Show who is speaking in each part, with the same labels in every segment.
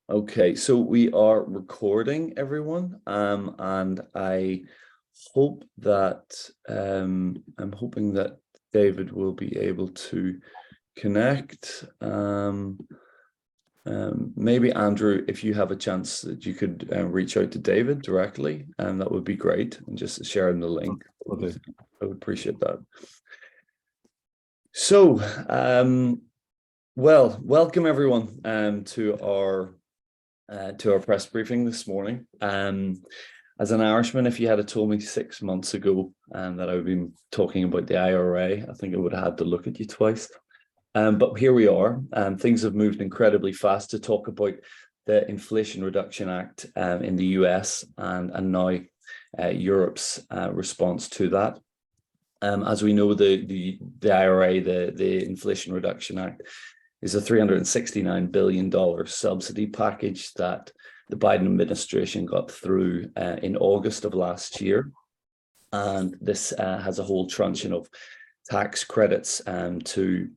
Speaker 1: Okay, so we are recording, everyone, and I hope that I'm hoping that David will be able to connect. Maybe Andrew, if you have a chance that you could reach out to David directly, that would be great, and just share in the link.
Speaker 2: Okay.
Speaker 1: I would appreciate that. So, well, welcome everyone to our press briefing this morning. As an Irishman, if you had told me 6 months ago that I would be talking about the IRA, I think I would have had to look at you twice. But here we are. Things have moved incredibly fast to talk about the Inflation Reduction Act in the US and now Europe's response to that. As we know, the IRA, the Inflation Reduction Act, is a $369 billion subsidy package that the Biden administration got through in August of last year. And this has a whole truncheon of tax credits to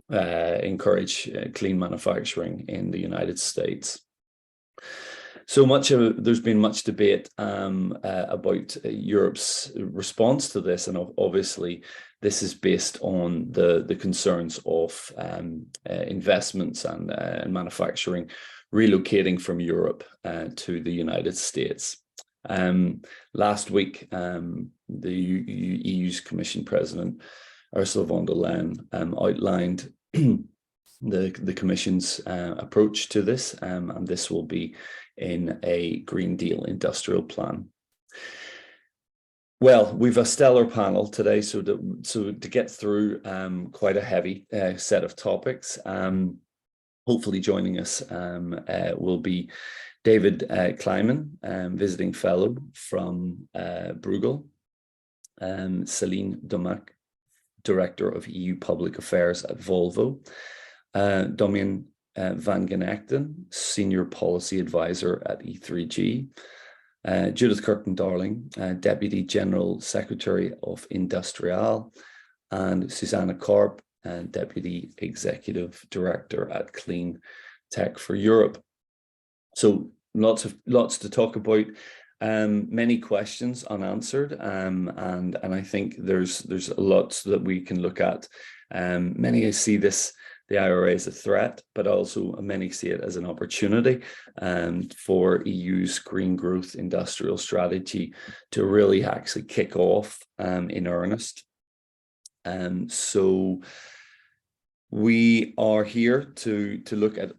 Speaker 1: encourage clean manufacturing in the United States. So there's been much debate about Europe's response to this, and obviously this is based on the concerns of investments and manufacturing relocating from Europe to the United States. Last week, the EU's Commission President Ursula von der Leyen outlined the Commission's approach to this, and this will be in a Green Deal industrial plan. Well, we've a stellar panel today, so to get through quite a heavy set of topics. Hopefully joining us will be David Kleiman, visiting fellow from Bruegel, Celine Domac, Director of EU Public Affairs at Volvo, Domian van Genechten, Senior Policy Advisor at E3G, Judith Kirton-Darling, Deputy General Secretary of industriAll, and Susanna Karp, Deputy Executive Director at Clean Tech for Europe. So lots to talk about. Many questions unanswered, and I think there's lots that we can look at. Many see the IRA as a threat, but also many see it as an opportunity for EU's green growth industrial strategy to really actually kick off in earnest. So we are here to look at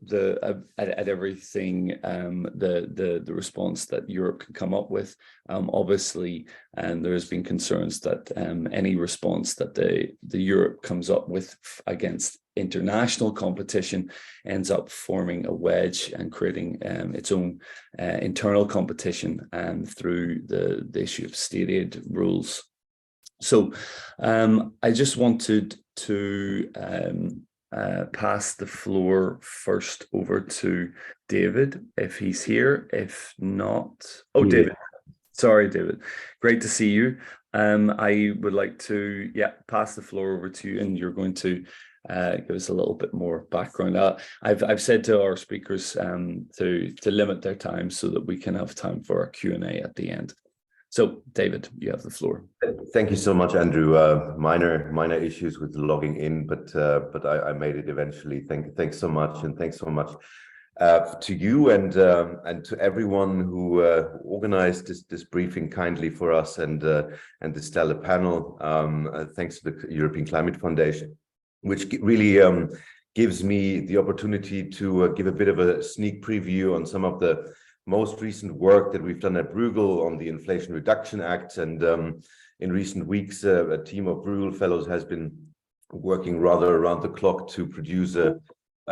Speaker 1: everything, the response that Europe can come up with. Obviously, there has been concerns that any response that the Europe comes up with against international competition ends up forming a wedge and creating its own internal competition through the issue of state aid rules. So I just wanted to pass the floor first over to David, if he's here. If not, David. Sorry, David. Great to see you. I would like to pass the floor over to you, and you're going to give us a little bit more background. I've said to our speakers to limit their time so that we can have time for a Q&A at the end. So, David, you have the floor.
Speaker 2: Thank you so much, Andrew. Minor issues with logging in, but I made it eventually. Thanks so much, and thanks so much to you and to everyone who organized this briefing kindly for us, and the stellar panel. Thanks to the European Climate Foundation, which really gives me the opportunity to give a bit of a sneak preview on some of the most recent work that we've done at Bruegel on the Inflation Reduction Act. And in recent weeks, a team of Bruegel fellows has been working rather around the clock to produce a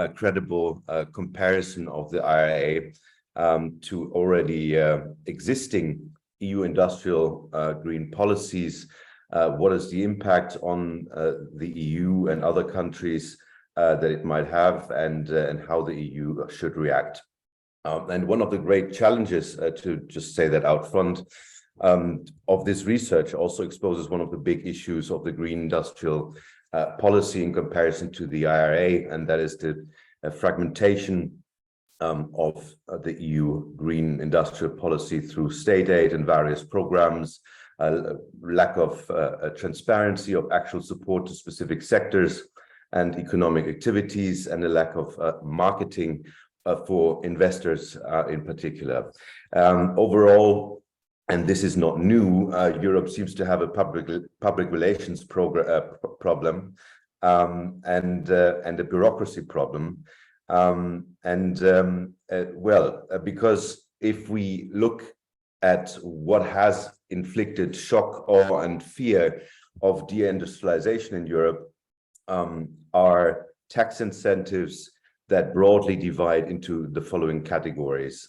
Speaker 2: credible comparison of the IRA to already existing EU industrial green policies. What is the impact on the EU and other countries that it might have, and how the EU should react. And one of the great challenges, to just say that out front, of this research also exposes one of the big issues of the green industrial policy in comparison to the IRA, and that is the fragmentation of the EU green industrial policy through state aid and various programs, lack of transparency of actual support to specific sectors and economic activities, and a lack of marketing for investors in particular. Overall, and this is not new, Europe seems to have a public relations problem and a bureaucracy problem. Because if we look at what has inflicted shock, awe, and fear of deindustrialization in Europe, are tax incentives that broadly divide into the following categories.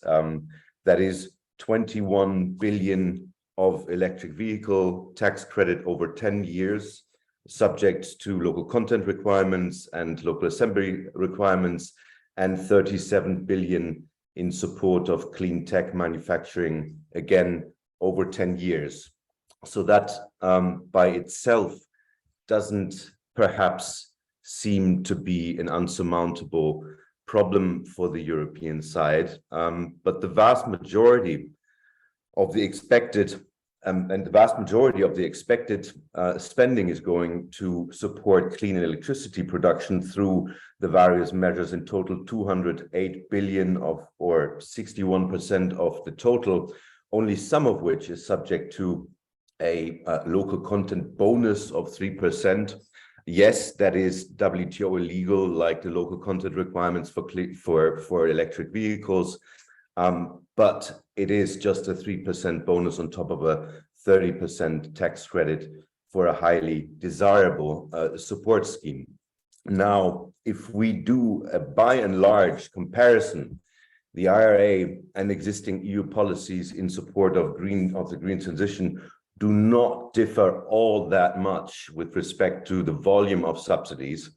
Speaker 2: That is 21 billion of electric vehicle tax credit over 10 years, subject to local content requirements and local assembly requirements, and 37 billion in support of clean tech manufacturing, again, over 10 years. So that by itself doesn't perhaps seem to be an unsurmountable problem for the European side, but the vast majority of the expected spending is going to support clean electricity production through the various measures, in total 208 billion or 61% of the total, only some of which is subject to a local content bonus of 3%. Yes, that is WTO illegal, like the local content requirements for electric vehicles, but it is just a 3% bonus on top of a 30% tax credit for a highly desirable support scheme. Now, if we do a by and large comparison, the IRA and existing EU policies in support of the green transition do not differ all that much with respect to the volume of subsidies.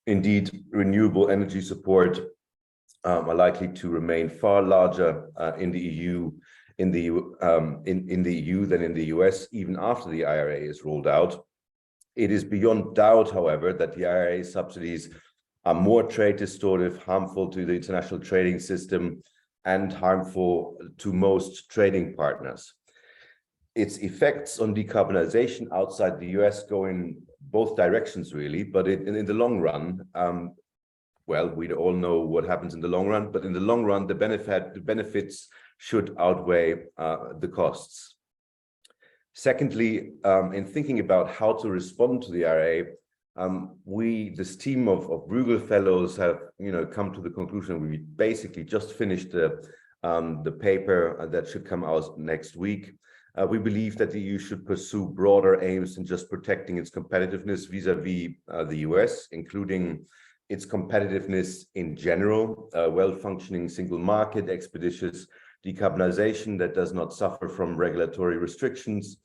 Speaker 2: Indeed, renewable energy support are likely to remain far larger in the EU than in the US, even after the IRA is rolled out. It is beyond doubt, however, that the IRA subsidies are more trade distortive, harmful to the international trading system, and harmful to most trading partners. Its effects on decarbonization outside the US go in both directions, really, but in the long run, well, we all know what happens in the long run, but in the long run, the benefits should outweigh the costs. Secondly, in thinking about how to respond to the IRA, this team of Bruegel fellows have, come to the conclusion. We basically just finished the paper that should come out next week. We believe that the EU should pursue broader aims than just protecting its competitiveness vis-a-vis the US, including its competitiveness in general, well-functioning single market, expeditious decarbonization that does not suffer from regulatory restrictions,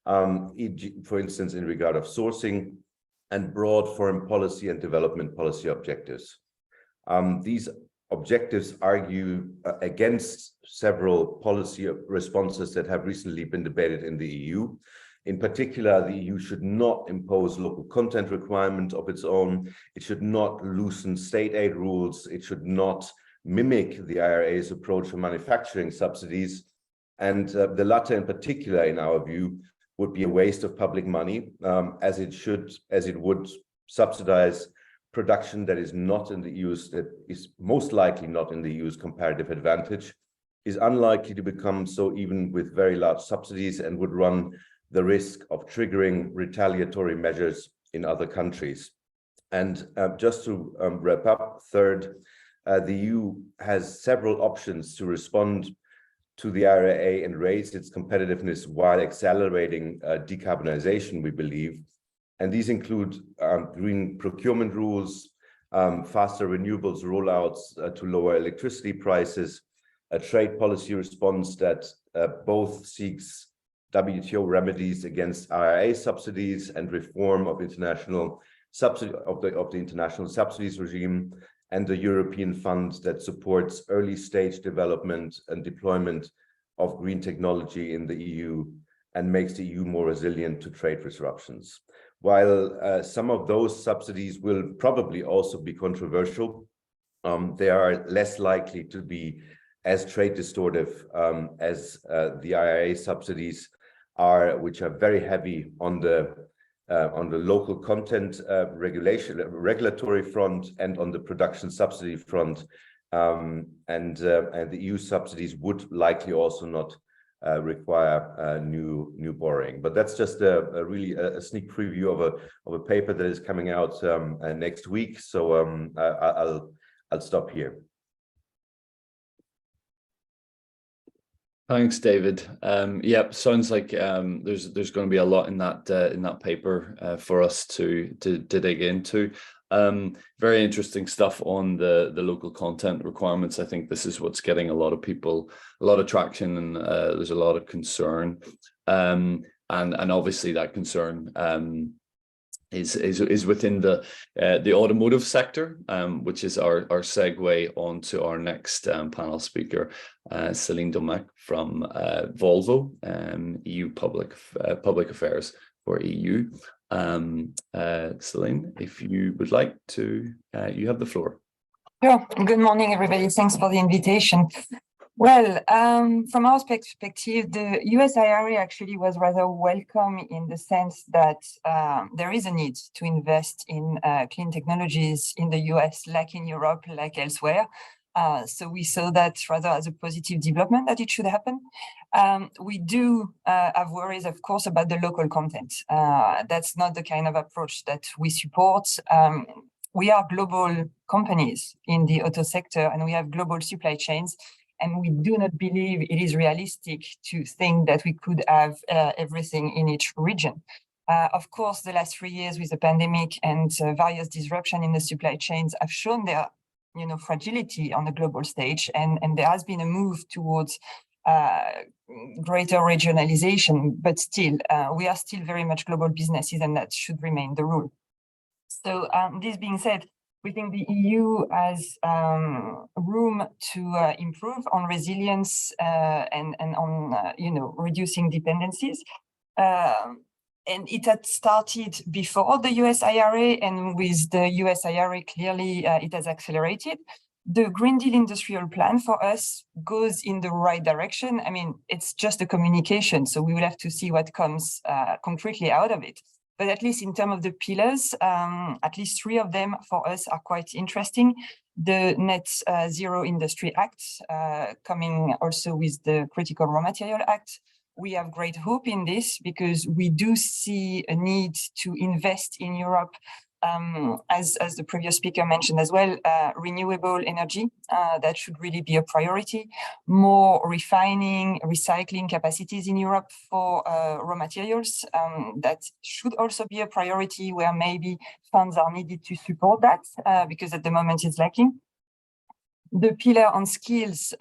Speaker 2: for instance, in regard of sourcing, and broad foreign policy and development policy objectives. These objectives argue against several policy responses that have recently been debated in the EU. In particular, the EU should not impose local content requirements of its own. It should not loosen state aid rules. It should not mimic the IRA's approach for manufacturing subsidies. And the latter in particular, in our view, would be a waste of public money, as it would subsidize production that is not in the EU's, that is most likely not in the EU's comparative advantage, is unlikely to become so even with very large subsidies, and would run the risk of triggering retaliatory measures in other countries. And just to wrap up, third, the EU has several options to respond to the IRA and raise its competitiveness while accelerating decarbonization, we believe. And these include green procurement rules, faster renewables rollouts to lower electricity prices, a trade policy response that both seeks WTO remedies against IRA subsidies and reform of international the international subsidies regime, and the European fund that supports early stage development and deployment of green technology in the EU and makes the EU more resilient to trade disruptions. While some of those subsidies will probably also be controversial, they are less likely to be as trade distortive as the IRA subsidies are, which are very heavy on the local content regulatory front and on the production subsidy front, and the EU subsidies would likely also not require new borrowing. But that's just really a sneak preview of a paper that is coming out next week. So I'll stop here.
Speaker 1: Thanks, David. Yeah, sounds like there's going to be a lot in that paper for us to dig into. Very interesting stuff on the local content requirements. I think this is what's getting a lot of traction, and there's a lot of concern. And obviously that concern is within the automotive sector, which is our segue onto our next panel speaker, Céline Dommec from Volvo, EU Public Affairs for EU. Céline, if you would like to, you have the floor.
Speaker 3: Sure. Good morning, everybody. Thanks for the invitation. Well, from our perspective, the US IRA actually was rather welcome in the sense that there is a need to invest in clean technologies in the US, like in Europe, like elsewhere. So we saw that rather as a positive development that it should happen. We do have worries, of course, about the local content. That's not the kind of approach that we support. We are global companies in the auto sector, and we have global supply chains. And we do not believe it is realistic to think that we could have everything in each region. Of course, the last 3 years with the pandemic and various disruptions in the supply chains have shown their fragility on the global stage. And there has been a move towards greater regionalization, but still, we are still very much global businesses, and that should remain the rule. So this being said, we think the EU has room to improve on resilience and on reducing dependencies. And it had started before the US IRA, and with the US IRA, clearly it has accelerated. The Green Deal industrial plan for us goes in the right direction. I mean, it's just a communication, so we will have to see what comes concretely out of it. But at least in terms of the pillars, at least 3 of them for us are quite interesting. The Net Zero Industry Act, coming also with the Critical Raw Material Act. We have great hope in this because we do see a need to invest in Europe, as the previous speaker mentioned as well, renewable energy. That should really be a priority. More refining, recycling capacities in Europe for raw materials. That should also be a priority where maybe funds are needed to support that, because at the moment it's lacking. The pillar on skills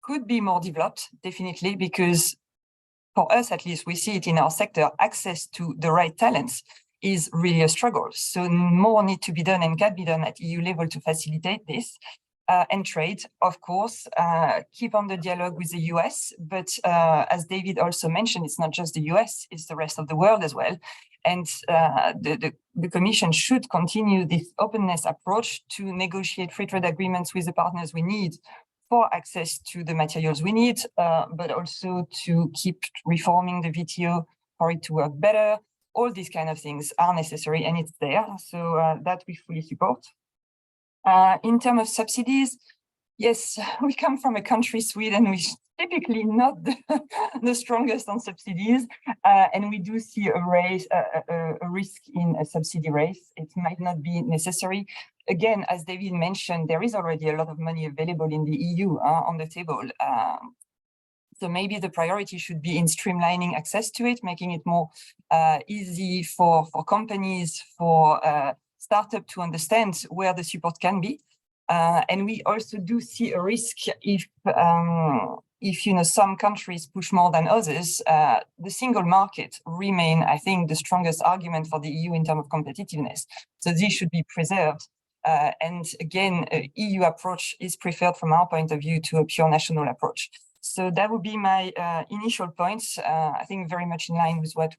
Speaker 3: could be more developed, definitely, because for us, at least, we see it in our sector, access to the right talents is really a struggle. So more need to be done and can be done at EU level to facilitate this. And trade, of course, keep on the dialogue with the US. But as David also mentioned, it's not just the US, it's the rest of the world as well. And the Commission should continue this openness approach to negotiate free trade agreements with the partners we need for access to the materials we need, but also to keep reforming the WTO for it to work better. All these kind of things are necessary, and it's there. So that we fully support. In terms of subsidies, yes, we come from a country, Sweden, which is typically not the strongest on subsidies, and we do see a risk in a subsidy race. It might not be necessary. Again, as David mentioned, there is already a lot of money available in the EU on the table. So maybe the priority should be in streamlining access to it, making it more easy for companies, for startups to understand where the support can be. And we also do see a risk if some countries push more than others. The single market remain, I think, the strongest argument for the EU in terms of competitiveness. So this should be preserved. And again, EU approach is preferred from our point of view to a pure national approach. So that would be my initial points. I think very much in line with what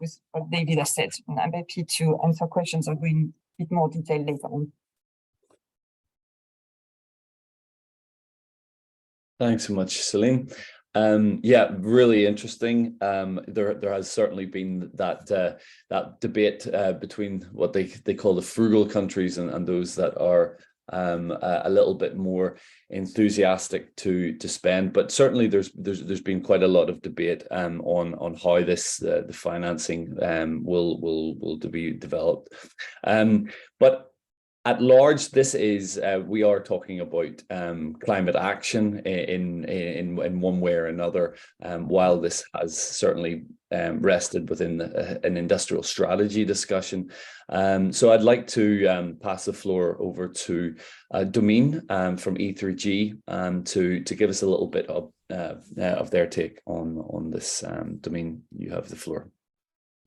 Speaker 3: David has said. And I'm happy to answer questions or go in a bit more detail later on.
Speaker 1: Thanks so much, Celine. Yeah, really interesting. There has certainly been that that debate between what they call the frugal countries and those that are a little bit more enthusiastic to spend. But certainly there's been quite a lot of debate on how this the financing will be developed. But at large, this is we are talking about climate action in one way or another. While this has certainly rested within an industrial strategy discussion, so I'd like to pass the floor over to Domine from E3G to give us a little bit of their take on this. Domine, you have the floor.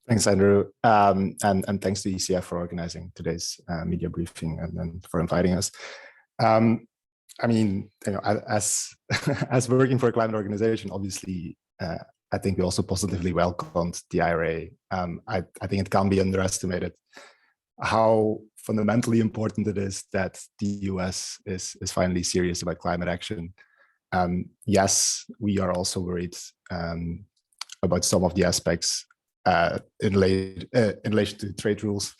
Speaker 4: Thanks, Andrew, and thanks to ECF for organizing today's media briefing and for inviting us. I mean, you know, as as working for a climate organization, obviously, I think we also positively welcomed the IRA. I think it can't be underestimated how fundamentally important it is that the US is finally serious about climate action. Yes, we are also worried about some of the aspects in relation to trade rules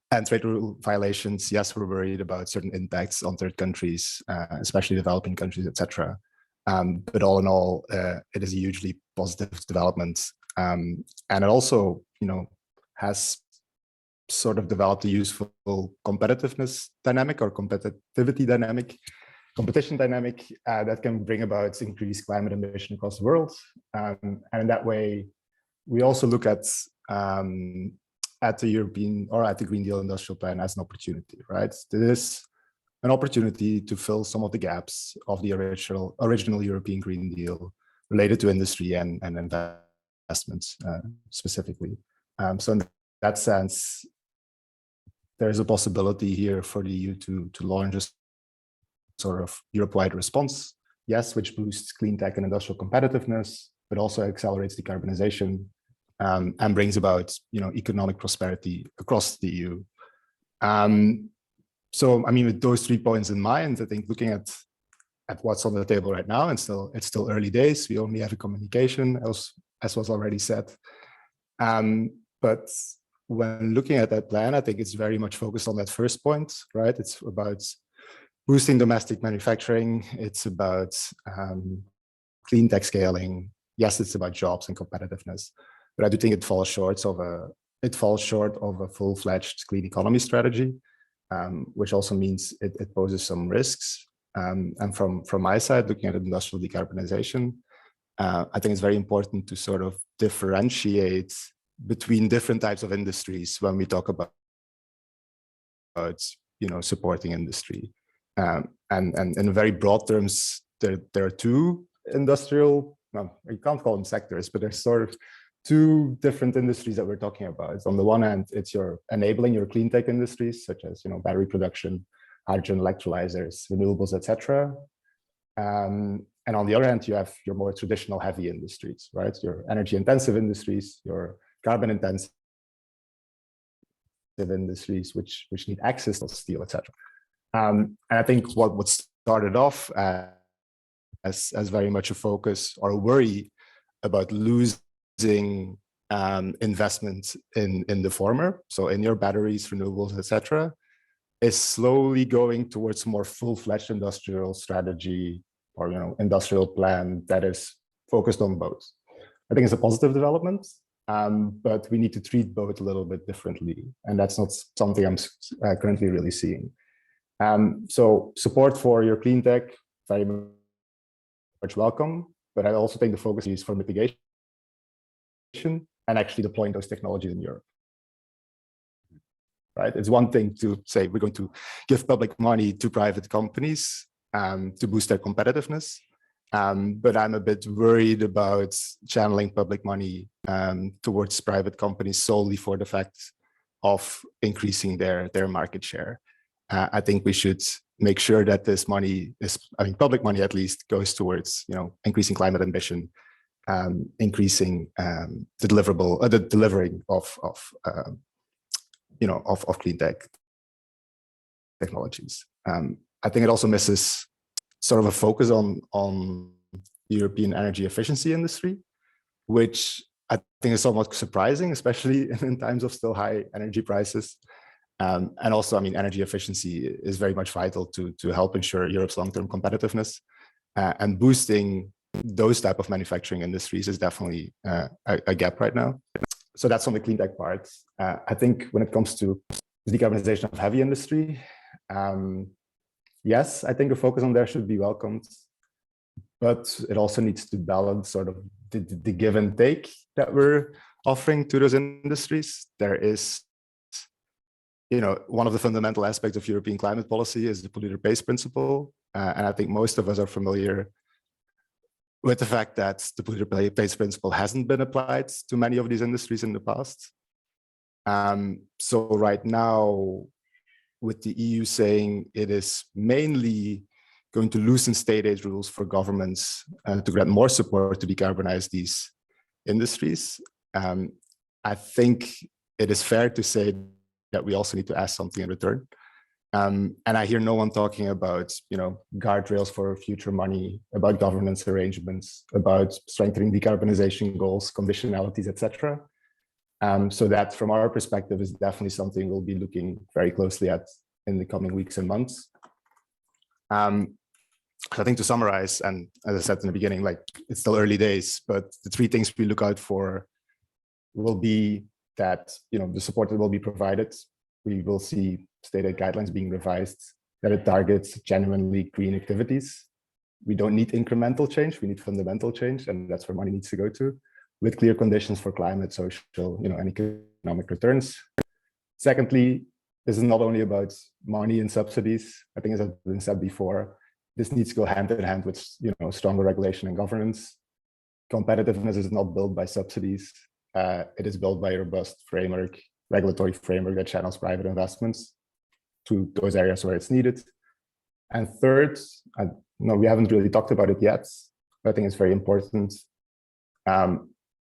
Speaker 4: and trade rule violations. Yes, we're worried about certain impacts on third countries, especially developing countries, etc. But all in all, it is a hugely positive development, and it also, you know, has sort of developed a useful competitiveness dynamic or competitivity dynamic, competition dynamic that can bring about increased climate emission across the world, and in that way, we also look at the European or at the Green Deal Industrial Plan as an opportunity, right? This is an opportunity to fill some of the gaps of the original European Green Deal related to industry and investments specifically. So in that sense, there's a possibility here for the EU to launch a sort of Europe-wide response, yes, which boosts clean tech and industrial competitiveness, but also accelerates decarbonization and brings about, you know, economic prosperity across the EU. So, I mean, with those 3 points in mind, I think looking at what's on the table right now, and it's still early days. We only have a communication, as was already said. But when looking at that plan, I think it's very much focused on that first point, right? It's about boosting domestic manufacturing. It's about clean tech scaling. Yes, it's about jobs and competitiveness, but I do think it falls short of a full-fledged clean economy strategy, which also means it poses some risks. And from my side, looking at industrial decarbonization, I think it's very important to sort of differentiate between different types of industries when we talk about you know, supporting industry. And in very broad terms, there are two industrial, well, you can't call them sectors, but there's sort of two different industries that we're talking about. On the one hand, it's your enabling your clean tech industries, such as, you know, battery production, hydrogen electrolyzers, renewables, etc. And on the other hand, you have your more traditional heavy industries, right? Your energy intensive industries, your carbon intensive industries, which need access to steel, etc. And I think what started off as very much a focus or a worry about losing investment in the former, so in your batteries, renewables, etc., is slowly going towards a more full-fledged industrial strategy or, you know, industrial plan that is focused on both. I think it's a positive development, but we need to treat both a little bit differently, and that's not something I'm currently really seeing. So support for your clean tech, very much welcome, but I also think the focus is for mitigation and actually deploying those technologies in Europe. Right? It's one thing to say we're going to give public money to private companies to boost their competitiveness, but I'm a bit worried about channeling public money towards private companies solely for the fact of increasing their market share. I think we should make sure that this money is, I mean, public money at least, goes towards, you know, increasing climate ambition, increasing the delivering of you know, of clean tech technologies. I think it also misses sort of a focus on European energy efficiency industry, which I think is somewhat surprising, especially in times of still high energy prices. And also, I mean, energy efficiency is very much vital to help ensure Europe's long-term competitiveness, and boosting those type of manufacturing industries is definitely a gap right now. So that's on the clean tech part. I think when it comes to decarbonization of heavy industry, yes, I think a focus on there should be welcomed, but it also needs to balance sort of the give and take that we're offering to those industries. There is, one of the fundamental aspects of European climate policy is the polluter pays principle. And I think most of us are familiar with the fact that the polluter pays principle hasn't been applied to many of these industries in the past. So right now, with the EU saying it is mainly going to loosen state aid rules for governments to grant more support to decarbonize these industries, I think it is fair to say that we also need to ask something in return. And I hear no one talking about, guardrails for future money, about governance arrangements, about strengthening decarbonization goals, conditionalities, etc. So that, from our perspective, is definitely something we'll be looking very closely at in the coming weeks and months. So I think to summarize, and as I said in the beginning, like, it's still early days, but the three things we look out for will be that, the support that will be provided, we will see state aid guidelines being revised, that it targets genuinely green activities. We don't need incremental change, we need fundamental change, and that's where money needs to go to, with clear conditions for climate, social, and economic returns. Secondly, this is not only about money and subsidies. I think, as has been said before, this needs to go hand in hand with, stronger regulation and governance. Competitiveness is not built by subsidies. It is built by a robust framework, regulatory framework that channels private investments to those areas where it's needed. And third, we haven't really talked about it yet, but I think it's very important.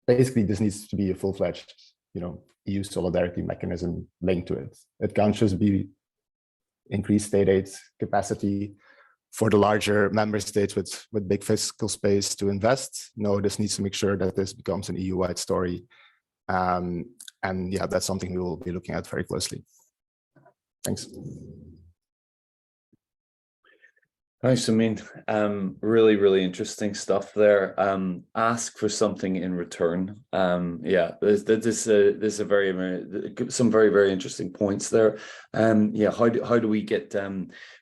Speaker 4: Basically, this needs to be a full-fledged, EU solidarity mechanism linked to it. It can't just be increased state aid capacity for the larger member states with big fiscal space to invest. No, this needs to make sure that this becomes an EU-wide story. And yeah, that's something we will be looking at very closely. Thanks.
Speaker 1: Thanks, Amin. Really, really interesting stuff there. Ask for something in return. Yeah, there's some very, very interesting points there. Yeah, how do we get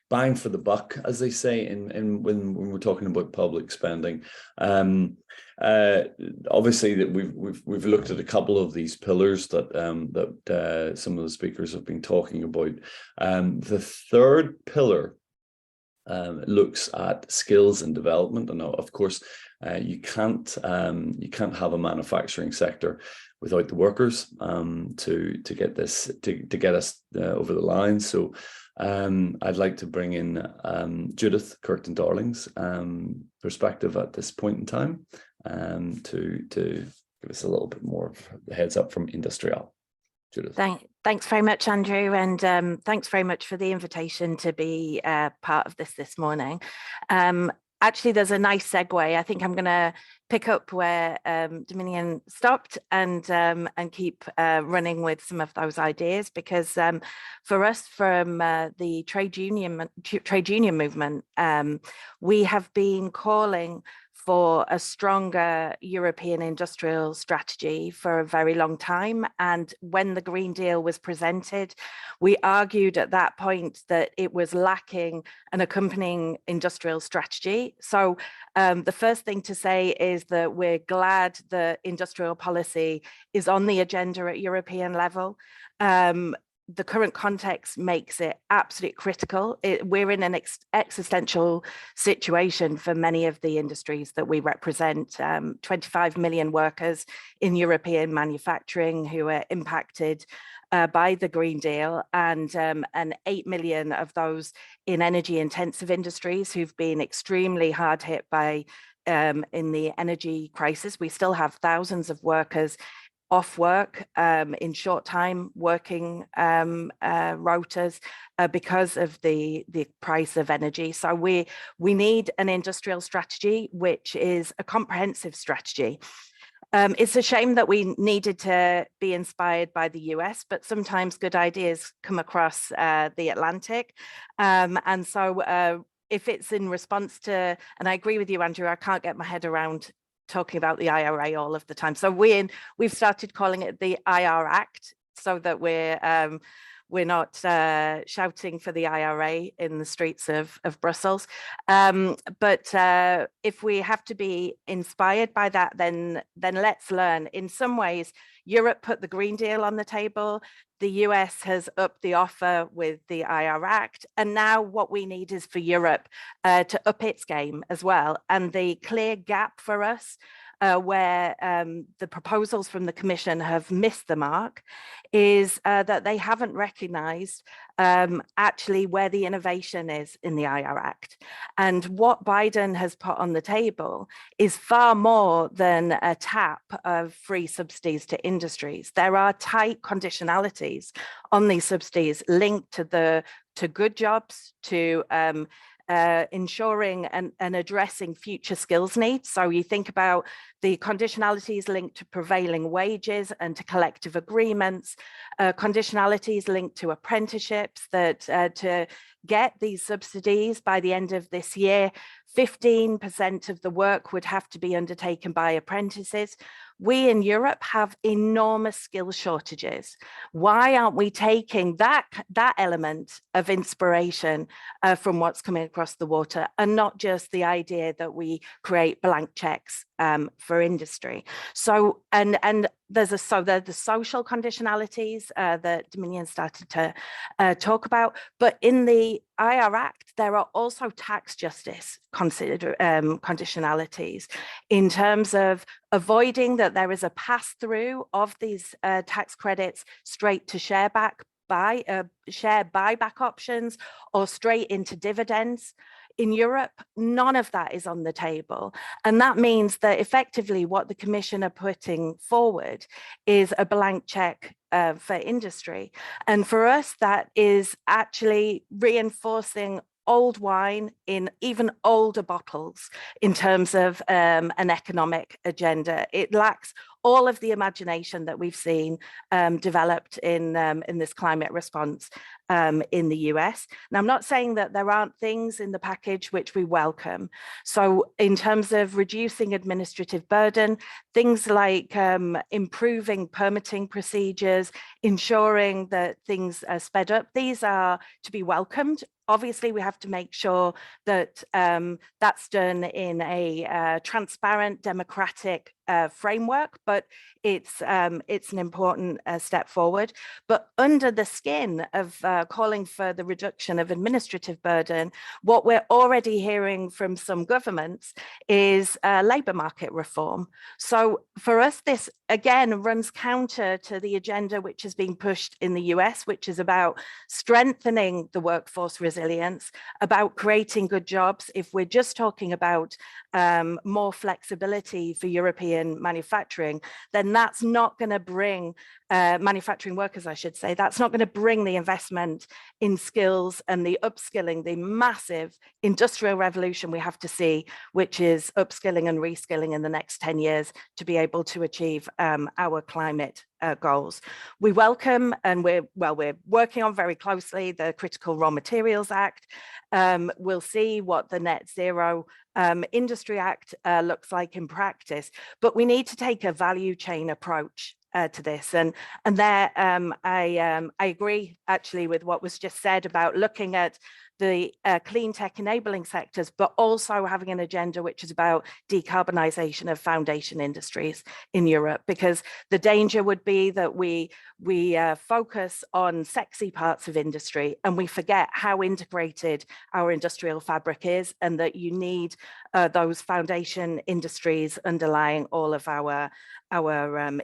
Speaker 1: bang for the buck, as they say, in when we're talking about public spending? Obviously, that we've looked at a couple of these pillars that some of the speakers have been talking about. The third pillar looks at skills and development, and of course, you can't have a manufacturing sector without the workers to get this to get us over the line. So I'd like to bring in Judith Kirton-Darling's perspective at this point in time to give us a little bit more of the heads up from industriAll. Judith.
Speaker 5: Thanks very much, Andrew, and thanks very much for the invitation to be part of this morning. Actually, there's a nice segue. I think I'm going to pick up where Dominion stopped and keep running with some of those ideas, because for us, from the trade union movement, we have been calling for a stronger European industrial strategy for a very long time. And when the Green Deal was presented, we argued at that point that it was lacking an accompanying industrial strategy. So the first thing to say is that we're glad that industrial policy is on the agenda at European level. The current context makes it absolutely critical. We're in an existential situation for many of the industries that we represent. 25 million workers in European manufacturing who are impacted by the Green Deal, and 8 million of those in energy intensive industries who've been extremely hard hit by in the energy crisis. We still have thousands of workers off work in short time working rotas because of the price of energy. So we need an industrial strategy, which is a comprehensive strategy. It's a shame that we needed to be inspired by the US, but sometimes good ideas come across the Atlantic. And so if it's in response to, and I agree with you, Andrew, I can't get my head around talking about the IRA all of the time. So we've started calling it the IR Act, so that we're not shouting for the IRA in the streets of Brussels. But if we have to be inspired by that, then let's learn. In some ways, Europe put the Green Deal on the table. The US has upped the offer with the IR Act. And now what we need is for Europe to up its game as well. And the clear gap for us where the proposals from the Commission have missed the mark is that they haven't recognised actually where the innovation is in the IR Act. And what Biden has put on the table is far more than a tap of free subsidies to industries. There are tight conditionalities on these subsidies linked to good jobs, to ensuring and addressing future skills needs. So you think about the conditionalities linked to prevailing wages and to collective agreements, conditionalities linked to apprenticeships, that to get these subsidies by the end of this year, 15% of the work would have to be undertaken by apprentices. We in Europe have enormous skill shortages. Why aren't we taking that element of inspiration from what's coming across the water, and not just the idea that we create blank checks for industry? So, and there's the social conditionalities that Dominion started to talk about, but in the IR Act, there are also tax justice conditionalities in terms of avoiding that there is a pass through of these tax credits straight to share buyback options or straight into dividends. In Europe, none of that is on the table. And that means that effectively what the Commission are putting forward is a blank check for industry. And for us, that is actually reinforcing old wine in even older bottles in terms of an economic agenda. It lacks all of the imagination that we've seen developed in this climate response in the US. Now, I'm not saying that there aren't things in the package which we welcome. So in terms of reducing administrative burden, things like improving permitting procedures, ensuring that things are sped up, these are to be welcomed. Obviously, we have to make sure that that's done in a transparent, democratic framework, but it's an important step forward. But under the skin of calling for the reduction of administrative burden, what we're already hearing from some governments is labour market reform. So for us, this again runs counter to the agenda which is being pushed in the US, which is about strengthening the workforce resilience, about creating good jobs. If we're just talking about more flexibility for European manufacturing, then that's not going to bring manufacturing workers, I should say, that's not going to bring the investment in skills and the upskilling, the massive industrial revolution we have to see, which is upskilling and reskilling in the next 10 years to be able to achieve our climate goals. We welcome, and we're working on very closely, the Critical Raw Materials Act. We'll see what the Net Zero Industry Act looks like in practice, but we need to take a value chain approach to this, and there I agree actually with what was just said about looking at the clean tech enabling sectors, but also having an agenda which is about decarbonisation of foundation industries in Europe, because the danger would be that we focus on sexy parts of industry and we forget how integrated our industrial fabric is, and that you need those foundation industries underlying all of our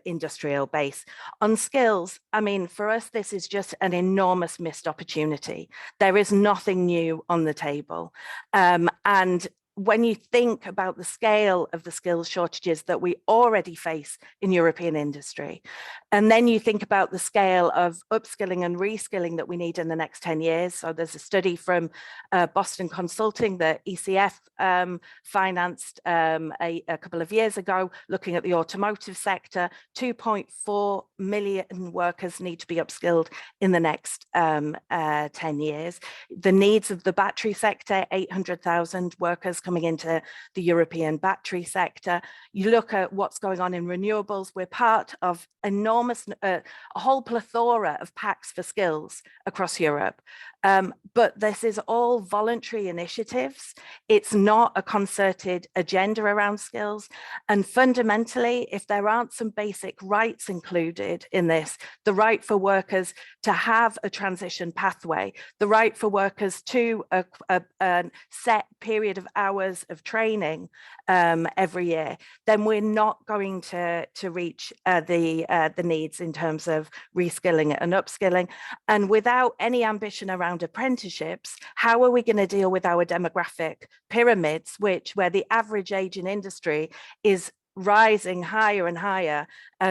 Speaker 5: industrial base. On skills, I mean, for us, this is just an enormous missed opportunity. There is nothing new on the table. And when you think about the scale of the skills shortages that we already face in European industry, and then you think about the scale of upskilling and reskilling that we need in the next 10 years. So there's a study from Boston Consulting that ECF financed a couple of years ago, looking at the automotive sector. 2.4 million workers need to be upskilled in the next 10 years. The needs of the battery sector, 800,000 workers coming into the European battery sector. You look at what's going on in renewables. We're part of enormous, a whole plethora of pacts for skills across Europe. But this is all voluntary initiatives. It's not a concerted agenda around skills. And fundamentally, if there aren't some basic rights included in this, the right for workers to have a transition pathway, the right for workers to a set period of hours of training every year, then we're not going to reach the needs in terms of reskilling and upskilling. And without any ambition around apprenticeships, how are we going to deal with our demographic pyramids, where the average age in industry is rising higher and higher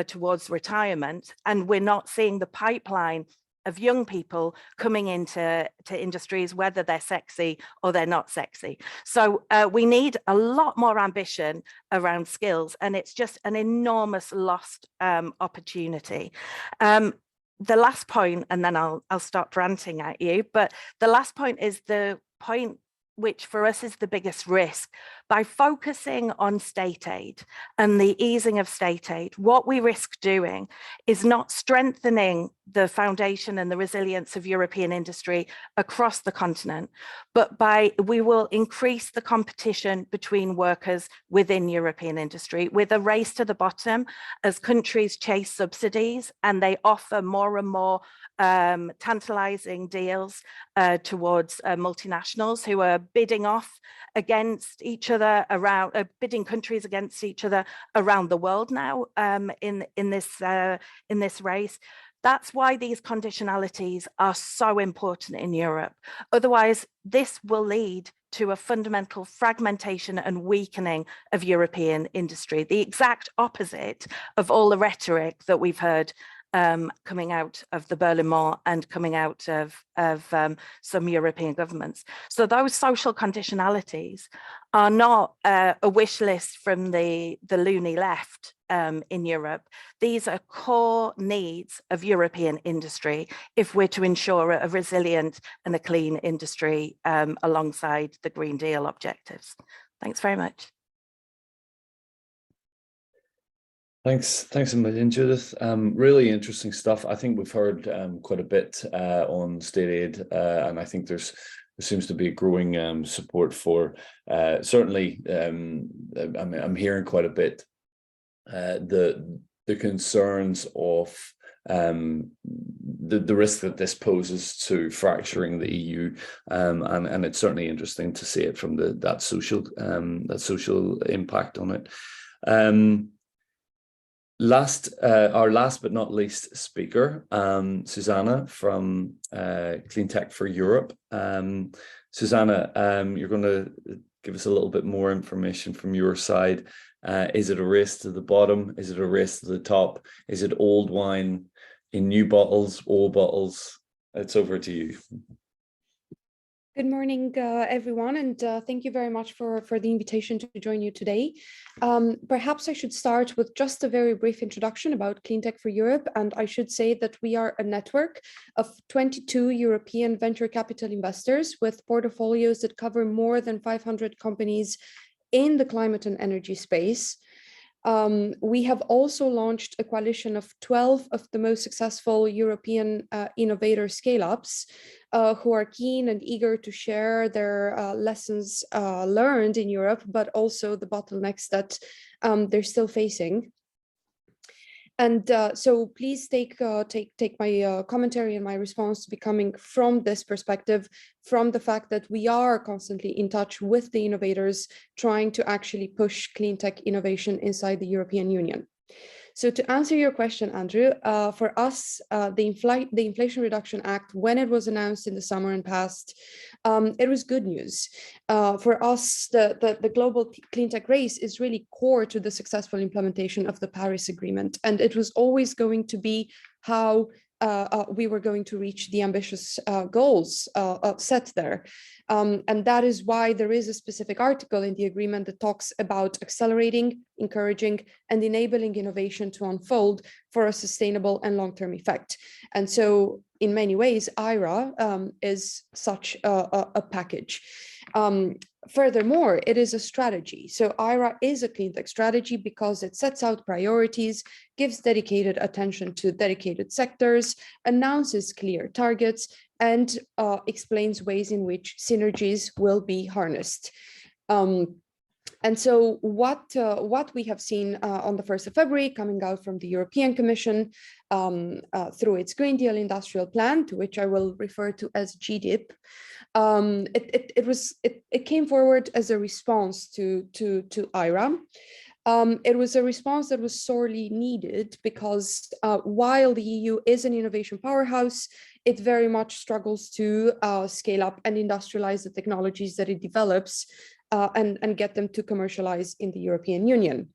Speaker 5: towards retirement, and we're not seeing the pipeline of young people coming into industries, whether they're sexy or they're not sexy. So we need a lot more ambition around skills, and it's just an enormous lost opportunity. The last point, and then I'll stop ranting at you, but the last point is the point which for us is the biggest risk. By focusing on state aid and the easing of state aid, what we risk doing is not strengthening the foundation and the resilience of European industry across the continent, but we will increase the competition between workers within European industry with a race to the bottom as countries chase subsidies and they offer more and more tantalizing deals towards multinationals who are bidding off against each other around, bidding countries against each other around the world now in this race. That's why these conditionalities are so important in Europe. Otherwise, this will lead to a fundamental fragmentation and weakening of European industry, the exact opposite of all the rhetoric that we've heard coming out of the Berlin Wall and coming out of some European governments. So those social conditionalities are not a wish list from the loony left in Europe. These are core needs of European industry if we're to ensure a resilient and a clean industry alongside the Green Deal objectives. Thanks very much.
Speaker 1: Thanks a million, Judith. Really interesting stuff. I think we've heard quite a bit on state aid, and I think there seems to be a growing support for. Certainly, I'm hearing quite a bit the concerns of the risk that this poses to fracturing the EU, and it's certainly interesting to see it from that social impact on it. Our last but not least speaker, Susanna from Clean Tech for Europe. Susanna, you're going to give us a little bit more information from your side. Is it a race to the bottom? Is it a race to the top? Is it old wine in new bottles, old bottles? It's over to you.
Speaker 6: Good morning, everyone, and thank you very much for the invitation to join you today. Perhaps I should start with just a very brief introduction about Clean Tech for Europe, and I should say that we are a network of 22 European venture capital investors with portfolios that cover more than 500 companies in the climate and energy space. We have also launched a coalition of 12 of the most successful European innovator scale-ups who are keen and eager to share their lessons learned in Europe, but also the bottlenecks that they're still facing. And so please take my commentary and my response to be coming from this perspective, from the fact that we are constantly in touch with the innovators trying to actually push clean tech innovation inside the European Union. So to answer your question, Andrew, for us, the Inflation Reduction Act, when it was announced in the summer and passed, it was good news. For us, the global clean tech race is really core to the successful implementation of the Paris Agreement. And it was always going to be how we were going to reach the ambitious goals set there. And that is why there is a specific article in the agreement that talks about accelerating, encouraging, and enabling innovation to unfold for a sustainable and long-term effect. And so in many ways, IRA is such a package. Furthermore, it is a strategy. So IRA is a clean tech strategy because it sets out priorities, gives dedicated attention to dedicated sectors, announces clear targets, and explains ways in which synergies will be harnessed. And so what we have seen on the 1st of February coming out from the European Commission through its Green Deal Industrial Plan, to which I will refer to as GDIP, it came forward as a response to IRA. It was a response that was sorely needed because while the EU is an innovation powerhouse, it very much struggles to scale up and industrialize the technologies that it develops and get them to commercialize in the European Union.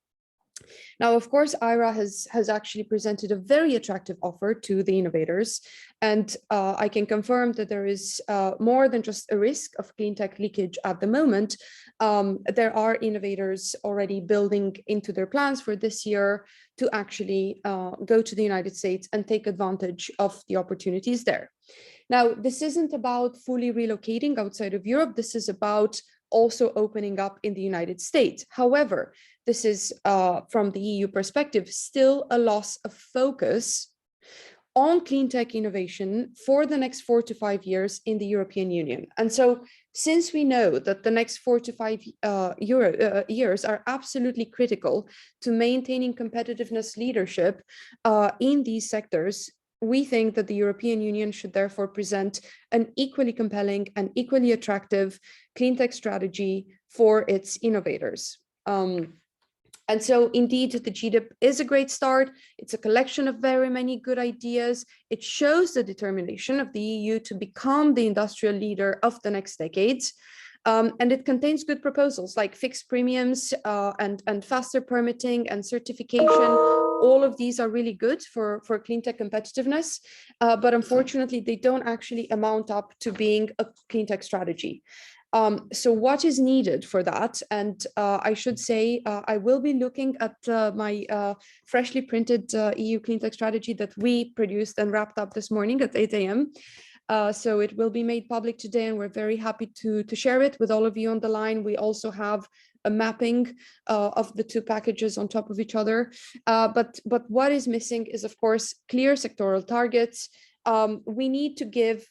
Speaker 6: Now, of course, IRA has actually presented a very attractive offer to the innovators. And I can confirm that there is more than just a risk of clean tech leakage at the moment. There are innovators already building into their plans for this year to actually go to the United States and take advantage of the opportunities there. Now, this isn't about fully relocating outside of Europe. This is about also opening up in the United States. However, this is, from the EU perspective, still a loss of focus on clean tech innovation for the next 4 to 5 years in the European Union. And so, since we know that the next 4 to 5 years are absolutely critical to maintaining competitiveness leadership in these sectors, we think that the European Union should therefore present an equally compelling and equally attractive clean tech strategy for its innovators. And so indeed, the GDIP is a great start. It's a collection of very many good ideas. It shows the determination of the EU to become the industrial leader of the next decades. And it contains good proposals like fixed premiums and faster permitting and certification. All of these are really good for clean tech competitiveness, but unfortunately, they don't actually amount up to being a clean tech strategy. So what is needed for that? And I should say, I will be looking at my freshly printed EU clean tech strategy that we produced and wrapped up this morning at 8 a.m. So it will be made public today, and we're very happy to share it with all of you on the line. We also have a mapping of the two packages on top of each other. But what is missing is, of course, clear sectoral targets. We need to give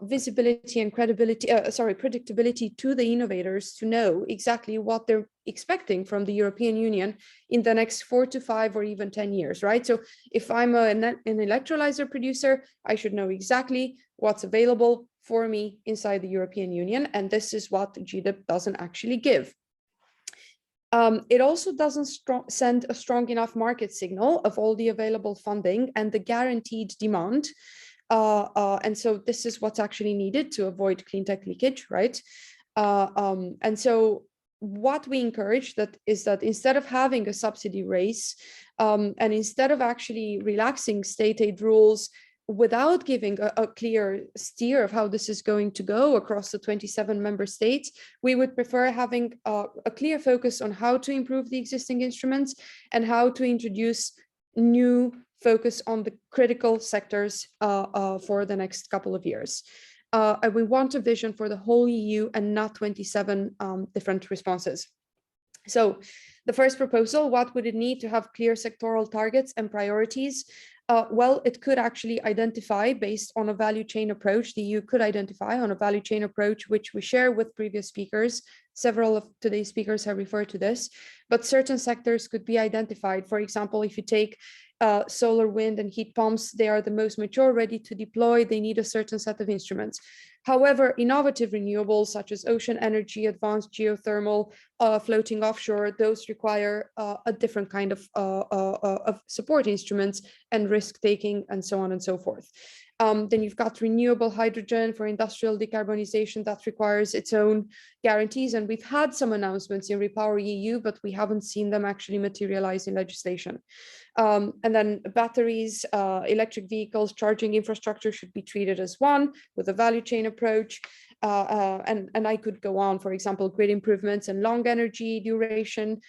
Speaker 6: visibility and predictability to the innovators to know exactly what they're expecting from the European Union in the next 4 to 5 or even 10 years, right? So if I'm an electrolyzer producer, I should know exactly what's available for me inside the European Union. And this is what GDIP doesn't actually give. It also doesn't send a strong enough market signal of all the available funding and the guaranteed demand. And so this is what's actually needed to avoid clean tech leakage, right? And so what we encourage is that instead of having a subsidy race, and instead of actually relaxing state aid rules without giving a clear steer of how this is going to go across the 27 member states, we would prefer having a clear focus on how to improve the existing instruments and how to introduce new focus on the critical sectors for the next couple of years. And we want a vision for the whole EU and not 27 different responses. So the first proposal, what would it need to have clear sectoral targets and priorities? Well, it could actually identify based on a value chain approach. The EU could identify on a value chain approach, which we share with previous speakers. Several of today's speakers have referred to this, but certain sectors could be identified. For example, if you take solar, wind, and heat pumps, they are the most mature, ready to deploy. They need a certain set of instruments. However, innovative renewables such as ocean energy, advanced geothermal, floating offshore, those require a different kind of support instruments and risk taking and so on and so forth. Then you've got renewable hydrogen for industrial decarbonization that requires its own guarantees. And we've had some announcements in Repower EU, but we haven't seen them actually materialize in legislation. And then batteries, electric vehicles, charging infrastructure should be treated as one with a value chain approach. And I could go on, for example, grid improvements and long duration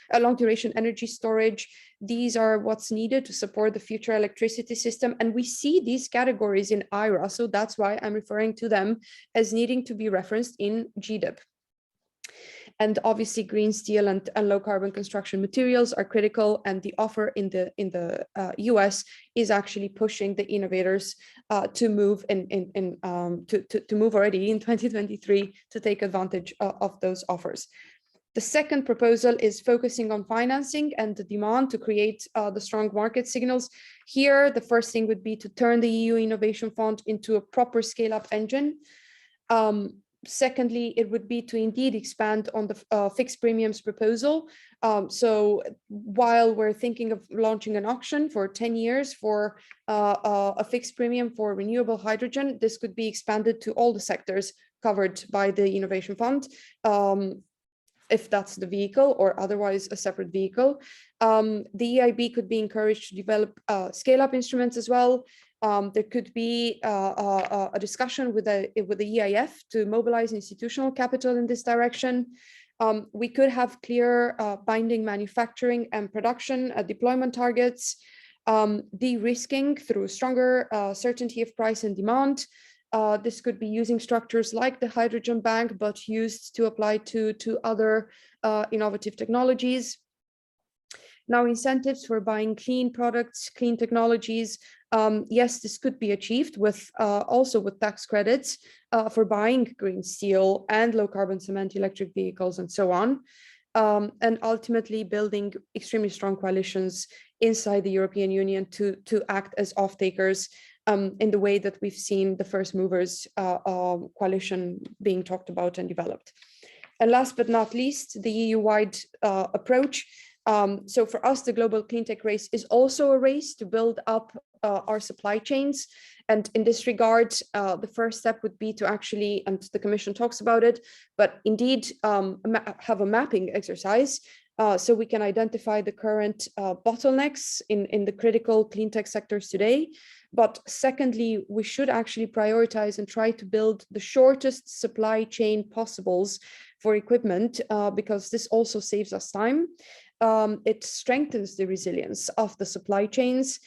Speaker 6: energy storage. These are what's needed to support the future electricity system. And we see these categories in IRA. So that's why I'm referring to them as needing to be referenced in GDIP. And obviously green steel and low carbon construction materials are critical. And the offer in the US is actually pushing the innovators to move to move already in 2023 to take advantage of those offers. The second proposal is focusing on financing and the demand to create the strong market signals. Here, the first thing would be to turn the EU Innovation Fund into a proper scale-up engine. Secondly, it would be to indeed expand on the fixed premiums proposal. So while we're thinking of launching an auction for 10 years for a fixed premium for renewable hydrogen, this could be expanded to all the sectors covered by the Innovation Fund, if that's the vehicle, or otherwise a separate vehicle. The EIB could be encouraged to develop scale-up instruments as well. There could be a discussion with the EIF to mobilize institutional capital in this direction. We could have clear binding manufacturing and production deployment targets, de-risking through stronger certainty of price and demand. This could be using structures like the hydrogen bank, but used to apply to other innovative technologies. Now, incentives for buying clean products, clean technologies. Yes, this could be achieved with also with tax credits for buying green steel and low carbon cement, electric vehicles, and so on. And ultimately building extremely strong coalitions inside the European Union to act as off-takers in the way that we've seen the first movers coalition being talked about and developed. And last but not least, the EU-wide approach. So for us, the global cleantech race is also a race to build up our supply chains. And in this regard, the first step would be to actually, and the Commission talks about it, but indeed have a mapping exercise so we can identify the current bottlenecks in the critical cleantech sectors today. But secondly, we should actually prioritize and try to build the shortest supply chain possibles for equipment, because this also saves us time. It strengthens the resilience of the supply chains,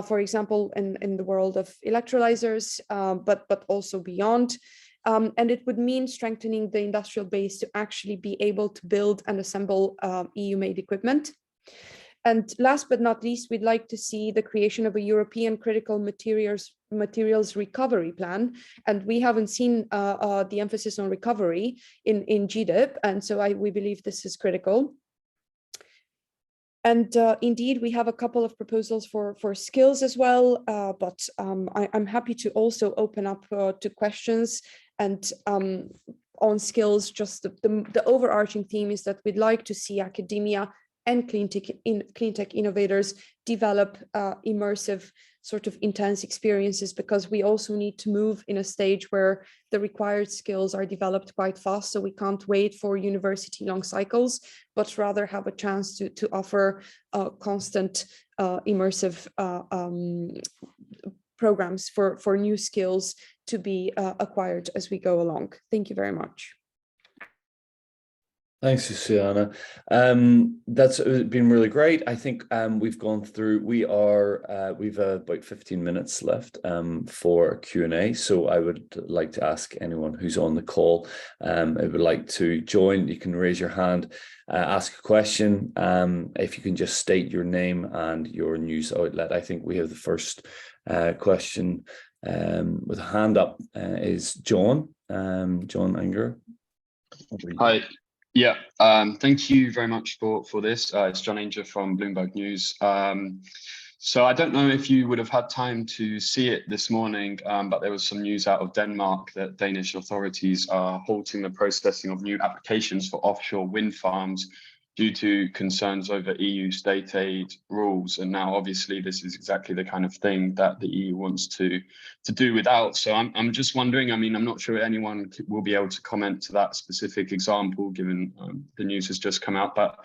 Speaker 6: for example, in the world of electrolyzers, but also beyond. And it would mean strengthening the industrial base to actually be able to build and assemble EU-made equipment. And last but not least, we'd like to see the creation of a European critical materials recovery plan. And we haven't seen the emphasis on recovery in GDIP. And so we believe this is critical. And indeed, we have a couple of proposals for skills as well, but I'm happy to also open up to questions. And on skills, just the overarching theme is that we'd like to see academia and cleantech innovators develop immersive, sort of intense experiences, because we also need to move in a stage where the required skills are developed quite fast. So we can't wait for university long cycles, but rather have a chance to offer constant immersive programs for new skills to be acquired as we go along. Thank you very much.
Speaker 1: Thanks, Luciana. That's been really great. I think we've gone through, we've about 15 minutes left for Q&A. So I would like to ask anyone who's on the call, who would like to join, you can raise your hand, ask a question. If you can just state your name and your news outlet. I think we have the first question with a hand up is John, John Anger.
Speaker 7: Hi. Yeah, thank you very much for this. It's John Anger from Bloomberg News. So I don't know if you would have had time to see it this morning, but there was some news out of Denmark that Danish authorities are halting the processing of new applications for offshore wind farms due to concerns over EU state aid rules. And now, obviously, this is exactly the kind of thing that the EU wants to do without. So I'm just wondering, I mean, I'm not sure anyone will be able to comment to that specific example, given the news has just come out. But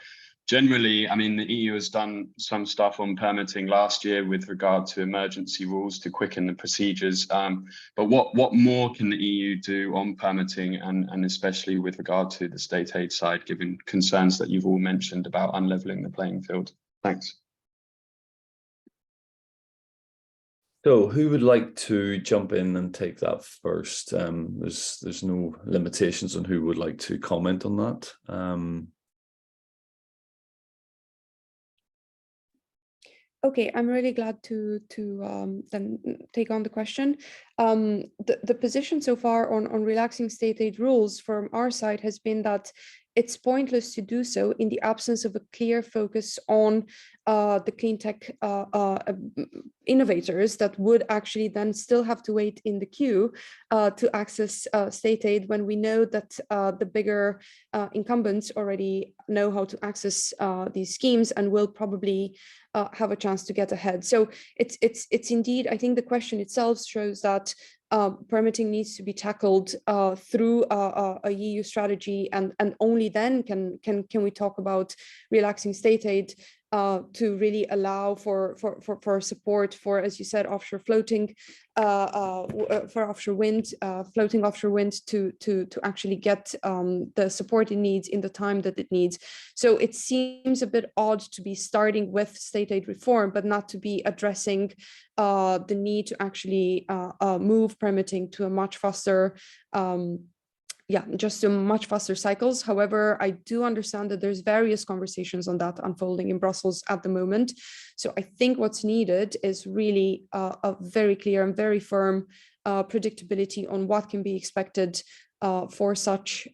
Speaker 7: generally, I mean, the EU has done some stuff on permitting last year with regard to emergency rules to quicken the procedures. But what more can the EU do on permitting, and especially with regard to the state aid side, given concerns that you've all mentioned about unleveling the playing field? Thanks.
Speaker 1: So who would like to jump in and take that first? There's no limitations on who would like to comment on that.
Speaker 6: Okay, I'm really glad to then take on the question. The position so far on relaxing state aid rules from our side has been that it's pointless to do so in the absence of a clear focus on the clean tech innovators that would actually then still have to wait in the queue to access state aid, when we know that the bigger incumbents already know how to access these schemes and will probably have a chance to get ahead. So it's indeed, I think the question itself shows that permitting needs to be tackled through a EU strategy, and only then can we talk about relaxing state aid to really allow for support for, as you said, offshore floating, for offshore wind, floating offshore wind to actually get the support it needs in the time that it needs. So it seems a bit odd to be starting with state aid reform, but not to be addressing the need to actually move permitting to a much faster just to much faster cycles. However, I do understand that there's various conversations on that unfolding in Brussels at the moment. So I think what's needed is really a very clear and very firm predictability on what can be expected for such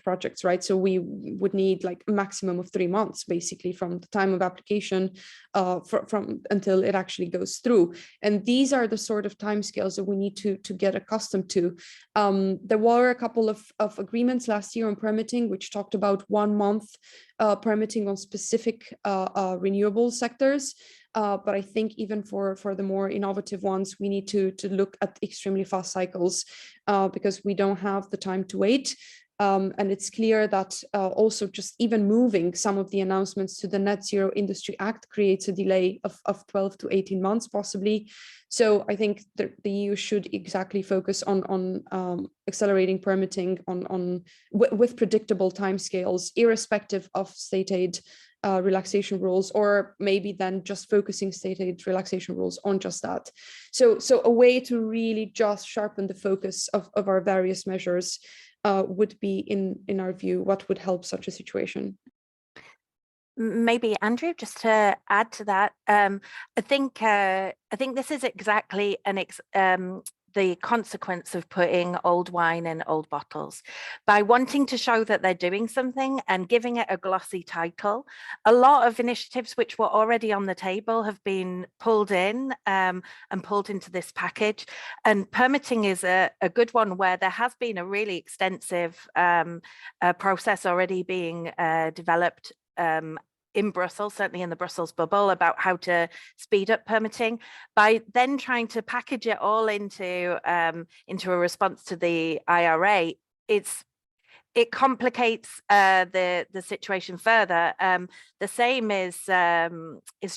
Speaker 6: projects, right? So we would need like a maximum of 3 months, basically, from the time of application from until it actually goes through. And these are the sort of timescales that we need to get accustomed to. There were a couple of agreements last year on permitting, which talked about 1 month permitting on specific renewable sectors. But I think even for the more innovative ones, we need to look at extremely fast cycles because we don't have the time to wait. And it's clear that also just even moving some of the announcements to the Net Zero Industry Act creates a delay of 12 to 18 months, possibly. So I think the EU should exactly focus on accelerating permitting with predictable timescales, irrespective of state aid relaxation rules, or maybe then just focusing state aid relaxation rules on just that. So a way to really just sharpen the focus of our various measures would be, in our view, what would help such a situation.
Speaker 5: Maybe Andrew, just to add to that, I think this is exactly the consequence of putting old wine in old bottles. By wanting to show that they're doing something and giving it a glossy title, a lot of initiatives which were already on the table have been pulled in and pulled into this package. And permitting is a good one, where there has been a really extensive process already being developed in Brussels, certainly in the Brussels bubble, about how to speed up permitting. By then trying to package it all into a response to the IRA, it complicates the situation further. The same is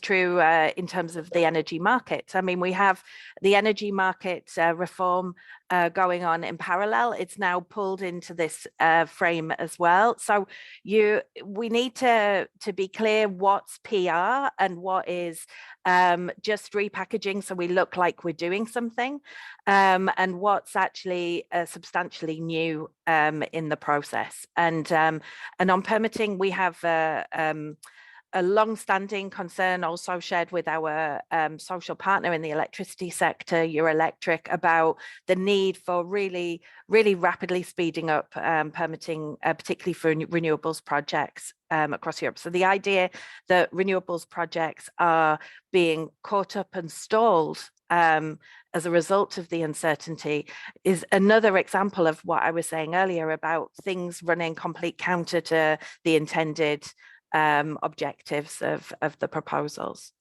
Speaker 5: true in terms of the energy market. I mean, we have the energy market reform going on in parallel. It's now pulled into this frame as well. So we need to be clear what's PR and what is just repackaging so we look like we're doing something, and what's actually substantially new in the process. And on permitting, we have a long-standing concern also shared with our social partner in the electricity sector, Eurelectric, about the need for really rapidly speeding up permitting, particularly for renewables projects across Europe. So the idea that renewables projects are being caught up and stalled as a result of the uncertainty is another example of what I was saying earlier about things running complete counter to the intended objectives of the proposals.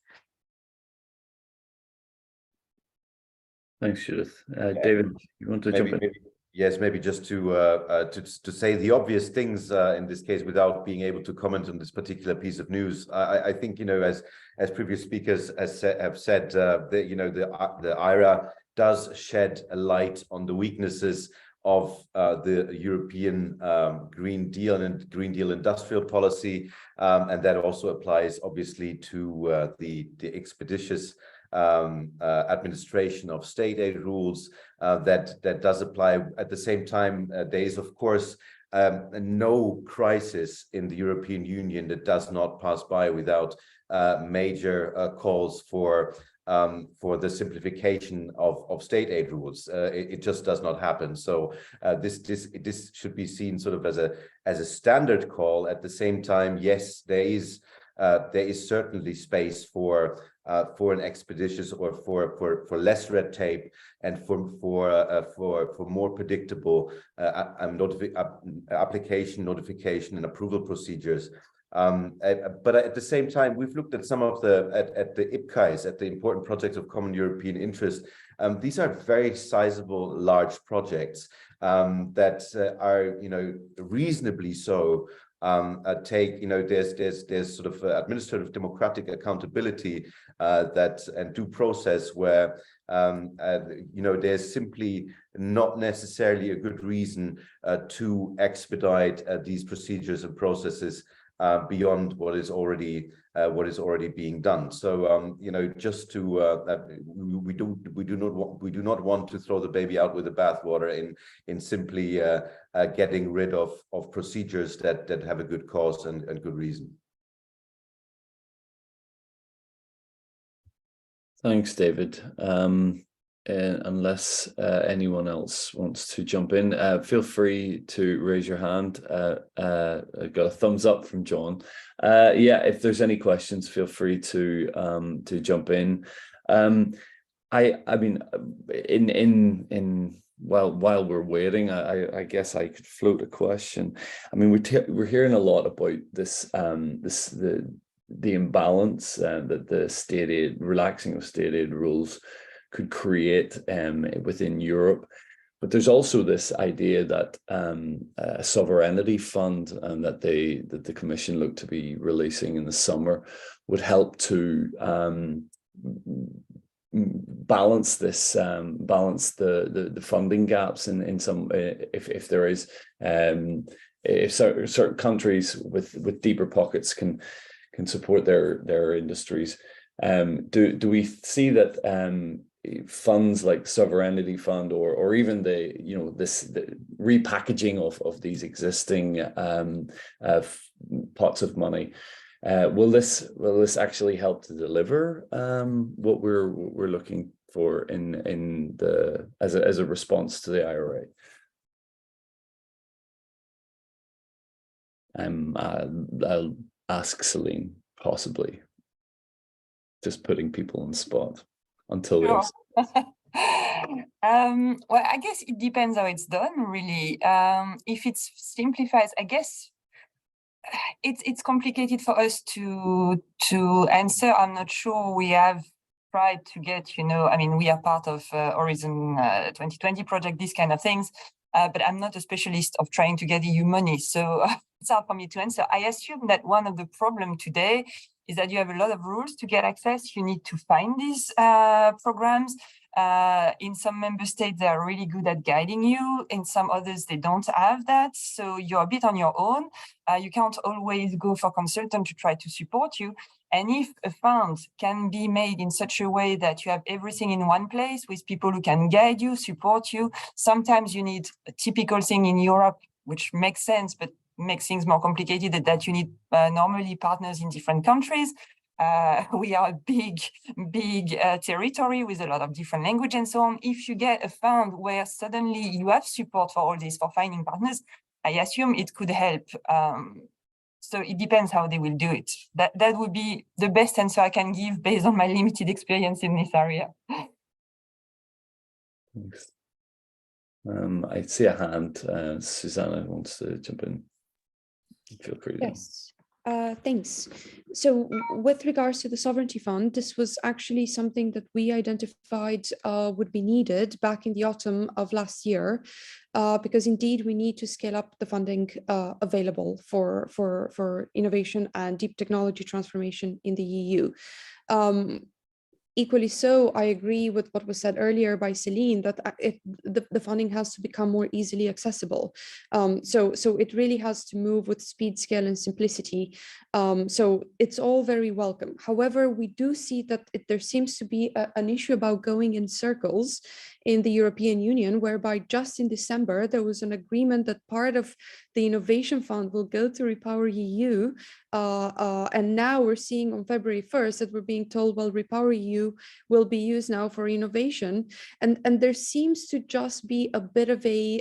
Speaker 1: Thanks, Judith. David, you want to jump in?
Speaker 2: Yes, maybe just to say the obvious things in this case without being able to comment on this particular piece of news. I think, you know, as previous speakers have said, the IRA does shed a light on the weaknesses of the European Green Deal and Green Deal industrial policy, and that also applies obviously to the expeditious administration of state aid rules. That does apply. At the same time, there is of course no crisis in the European Union that does not pass by without major calls for the simplification of state aid rules. It just does not happen. So this should be seen sort of as a standard call. At the same time, yes, there is certainly space for an expeditious or for less red tape and for more predictable application, notification, and approval procedures. But at the same time, we've looked at some of the IPCEIs, at the important projects of common European interest. These are very sizable, large projects that are, you know, reasonably so. There's sort of administrative democratic accountability and due process where there's simply not necessarily a good reason to expedite these procedures and processes beyond what is already being done. So just to we do not want to throw the baby out with the bathwater in simply getting rid of procedures that have a good cause and good reason.
Speaker 1: Thanks, David. Unless anyone else wants to jump in, feel free to raise your hand. I got a thumbs up from John. Yeah, if there's any questions, feel free to jump in. I mean, while we're waiting, I guess I could float a question. I mean, we're hearing a lot about this the imbalance that the state aid, relaxing of state aid rules could create within Europe. But there's also this idea that a sovereignty fund that the Commission looked to be releasing in the summer would help to balance this, balance the funding gaps in some, if there is, if certain countries with deeper pockets can support their industries. Do we see that funds like sovereignty fund or even the repackaging of these existing pots of money, will this actually help to deliver what we're looking for in the as a response to the IRA? I'll ask Celine, possibly. Just putting people on the spot until
Speaker 3: sure. Well, I guess it depends how it's done, really. If it simplifies, I guess it's complicated for us to answer. I'm not sure. We have tried to get, I mean, we are part of Horizon 2020 project, these kind of things, but I'm not a specialist of trying to get EU money, so it's hard for me to answer. I assume that one of the problems today is that you have a lot of rules to get access. You need to find these programs. In some member states, they are really good at guiding you. In some others, they don't have that. So you're a bit on your own. You can't always go for consultant to try to support you. And if a fund can be made in such a way that you have everything in one place with people who can guide you, support you, sometimes you need a typical thing in Europe, which makes sense, but makes things more complicated, that you need normally partners in different countries. We are a big territory with a lot of different language and so on. If you get a fund where suddenly you have support for all this, for finding partners, I assume it could help. So it depends how they will do it. That would be the best answer I can give based on my limited experience in this area.
Speaker 1: Thanks. I see a hand. Susanna wants to jump in. Feel free.
Speaker 6: Yes, thanks. So with regards to the sovereignty fund, this was actually something that we identified would be needed back in the autumn of last year, because indeed we need to scale up the funding available for innovation and deep technology transformation in the EU. Equally so, I agree with what was said earlier by Celine, that the funding has to become more easily accessible. So it really has to move with speed, scale, and simplicity. So it's all very welcome. However, we do see that there seems to be an issue about going in circles in the European Union, whereby just in December, there was an agreement that part of the Innovation Fund will go to Repower EU. And now we're seeing on February 1st that we're being told, well, Repower EU will be used now for innovation. And there seems to just be a bit of a,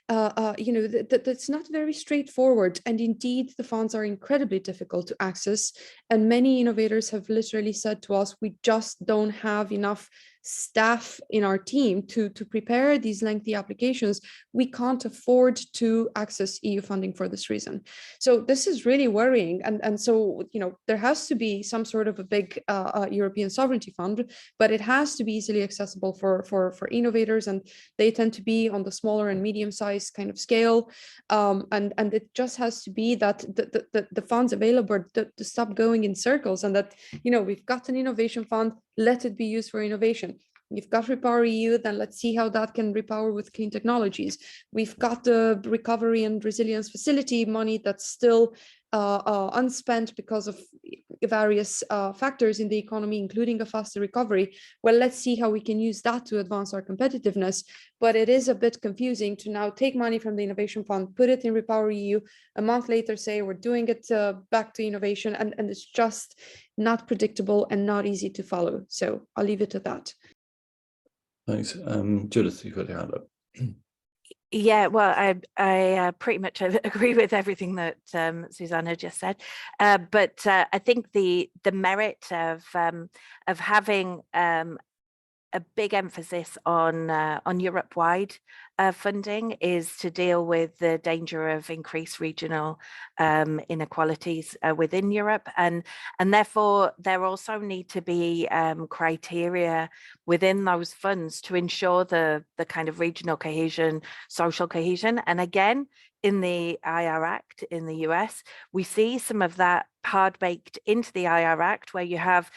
Speaker 6: that's not very straightforward. And indeed, the funds are incredibly difficult to access. And many innovators have literally said to us, we just don't have enough staff in our team to prepare these lengthy applications. We can't afford to access EU funding for this reason. So this is really worrying. And so, there has to be some sort of a big European sovereignty fund, but it has to be easily accessible for innovators. And they tend to be on the smaller and medium-sized kind of scale. And it just has to be that the funds available to stop going in circles, and that, we've got an innovation fund, let it be used for innovation. You've got Repower EU, then let's see how that can repower with clean technologies. We've got the recovery and resilience facility money that's still unspent because of various factors in the economy, including a faster recovery. Well, let's see how we can use that to advance our competitiveness. But it is a bit confusing to now take money from the Innovation Fund, put it in Repower EU, a month later say we're doing it back to innovation, and it's just not predictable and not easy to follow. So I'll leave it at that.
Speaker 1: Thanks. Judith, you've got your hand up.
Speaker 5: Yeah, well, I pretty much agree with everything that Susanna just said, but I think the merit of having a big emphasis on Europe-wide funding is to deal with the danger of increased regional inequalities within Europe, and therefore there also need to be criteria within those funds to ensure the kind of regional cohesion, social cohesion. And again, in the IR Act in the US, we see some of that hard baked into the IR Act, where you have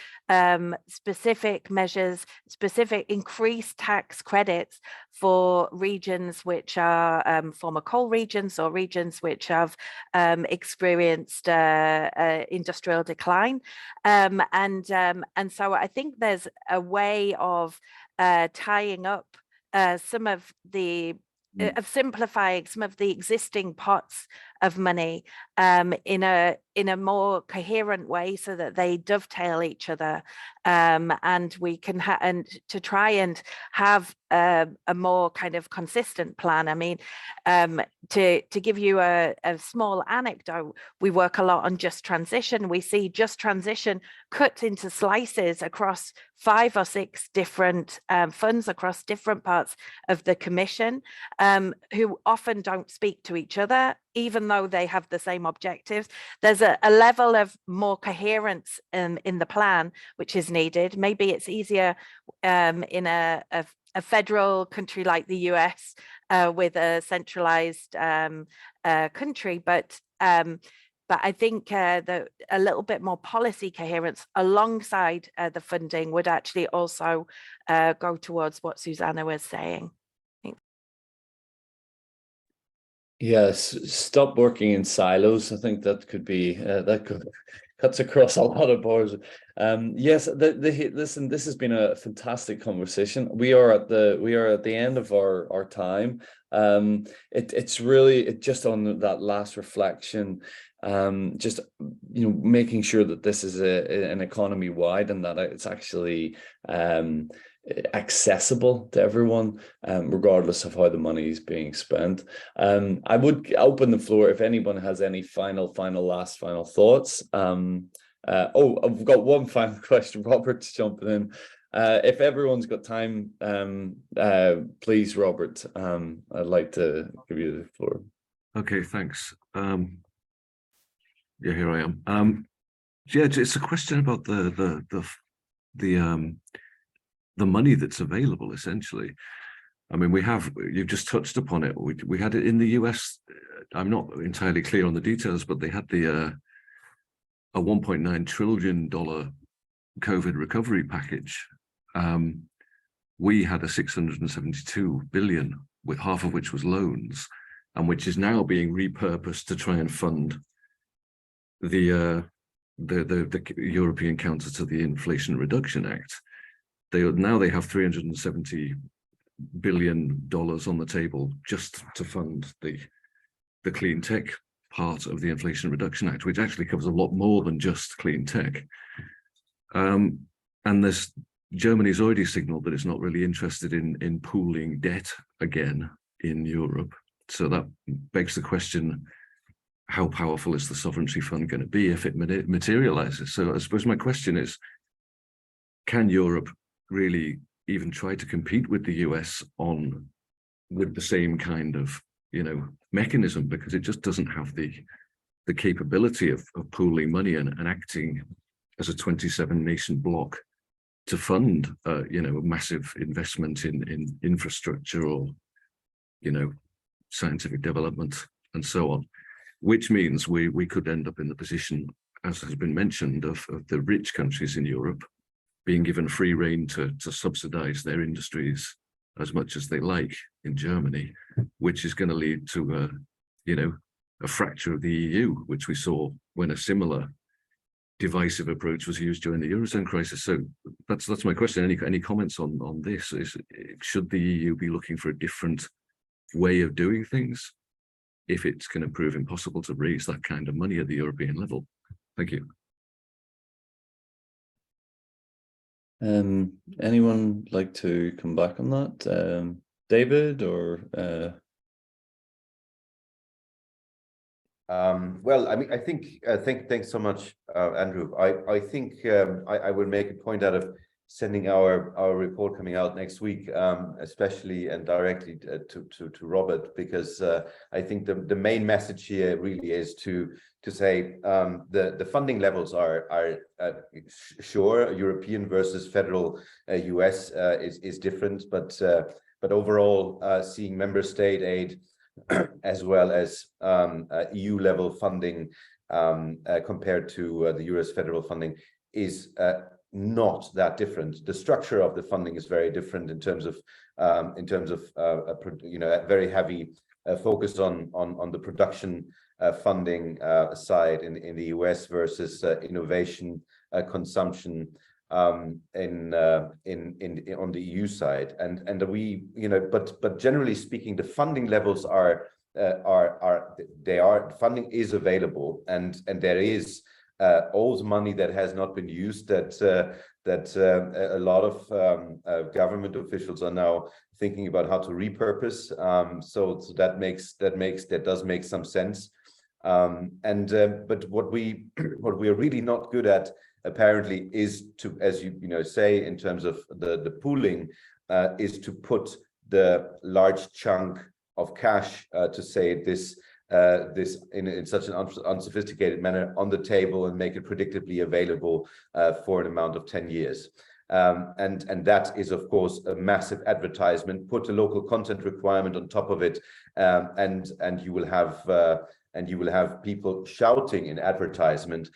Speaker 5: specific measures, specific increased tax credits for regions which are former coal regions or regions which have experienced industrial decline. And so I think there's a way of tying up some of the of simplifying some of the existing pots of money in a more coherent way, so that they dovetail each other, and we can and to try and have a more kind of consistent plan. I mean, to give you a small anecdote, we work a lot on just transition. We see just transition cut into slices across 5 or 6 different funds across different parts of the Commission, who often don't speak to each other, even though they have the same objectives. There's a level of more coherence in the plan which is needed. Maybe it's easier in a federal country like the US with a centralized country, but But I think that a little bit more policy coherence alongside the funding would actually also go towards what Susanna was saying.
Speaker 1: Yes, stop working in silos. I think that could be cuts across a lot of borders. Yes, listen, this has been a fantastic conversation. We are at the end of our time. It's really just on that last reflection. Just making sure that this is an economy wide and that it's actually accessible to everyone, regardless of how the money is being spent. I would open the floor if anyone has any final thoughts. I've got one final question. Robert's jumping in. If everyone's got time, please, Robert, I'd like to give you the floor.
Speaker 8: Okay, thanks. Yeah, here I am. Yeah, it's a question about the money that's available, essentially. I mean, you've just touched upon it. We had it in the US. I'm not entirely clear on the details, but they had a $1.9 trillion COVID recovery package. We had a $672 billion, with half of which was loans, and which is now being repurposed to try and fund the European counter to the Inflation Reduction Act. They have $370 billion on the table just to fund the clean tech part of the Inflation Reduction Act, which actually covers a lot more than just clean tech. And Germany's already signaled that it's not really interested in pooling debt again in Europe. So that begs the question, how powerful is the sovereignty fund going to be if it materializes? So I suppose my question is, can Europe really even try to compete with the US with the same kind of mechanism, because it just doesn't have the capability of pooling money and acting as a 27 nation bloc to fund a massive investment in infrastructure or scientific development and so on, which means we could end up in the position, as has been mentioned, of the rich countries in Europe being given free rein to subsidize their industries as much as they like in Germany, which is going to lead to a fracture of the EU, which we saw when a similar divisive approach was used during the Eurozone crisis. So that's my question. Any comments on this? Should the EU be looking for a different way of doing things if it's going to prove impossible to raise that kind of money at the European level? Thank you.
Speaker 1: Anyone like to come back on that? David or
Speaker 2: well, I mean, I think thanks so much, Andrew. I think I would make a point out of sending our report coming out next week, especially and directly to Robert, because I think the main message here really is to say the funding levels are sure European versus federal US is different, but overall seeing member state aid as well as EU level funding compared to the US federal funding is not that different. The structure of the funding is very different in terms of a very heavy focus on the production funding side in the US versus innovation consumption on the EU side, and we but generally speaking, the funding levels funding is available, and there is old money that has not been used that a lot of government officials are now thinking about how to repurpose. So that does make some sense. But what we are really not good at apparently is to, as you say, in terms of the pooling, is to put the large chunk of cash to say this in such an unsophisticated manner on the table and make it predictably available for an amount of 10 years. And that is, of course, a massive advertisement. Put a local content requirement on top of it, and you will have and you will have people shouting in advertisement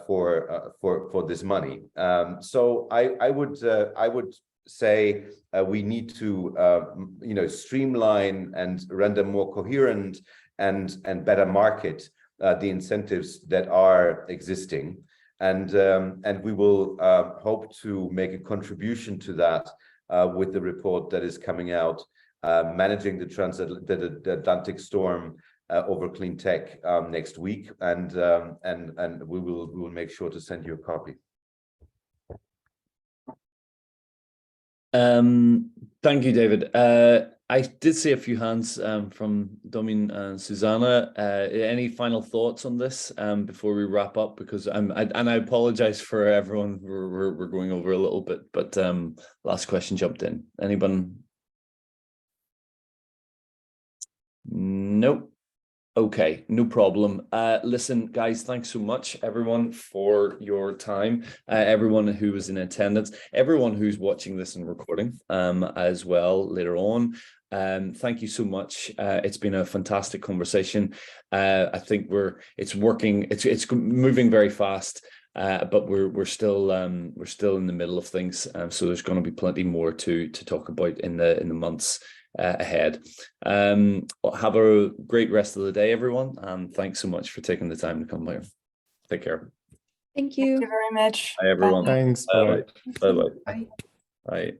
Speaker 2: for this money. So I would say we need to streamline and render more coherent and better market the incentives that are existing, and we will hope to make a contribution to that with the report that is coming out, managing the Atlantic storm over clean tech next week, and we will make sure to send you a copy.
Speaker 1: Thank you, David. I did see a few hands from Domin and Susanna. Any final thoughts on this before we wrap up? Because I apologize for everyone. We're going over a little bit, but last question jumped in. Anyone? Nope. Okay, no problem. Listen, guys, thanks so much, everyone, for your time. Everyone who was in attendance, everyone who's watching this and recording as well later on. Thank you so much. It's been a fantastic conversation. I think it's working. It's moving very fast, but we're still in the middle of things. So there's going to be plenty more to talk about in the months ahead. Have a great rest of the day, everyone, and thanks so much for taking the time to come here. Take care.
Speaker 6: Thank you.
Speaker 3: Thank you very much.
Speaker 1: Bye, everyone.
Speaker 4: Thanks.
Speaker 1: Bye.
Speaker 4: Bye.
Speaker 1: Bye.
Speaker 6: Bye.
Speaker 1: Bye.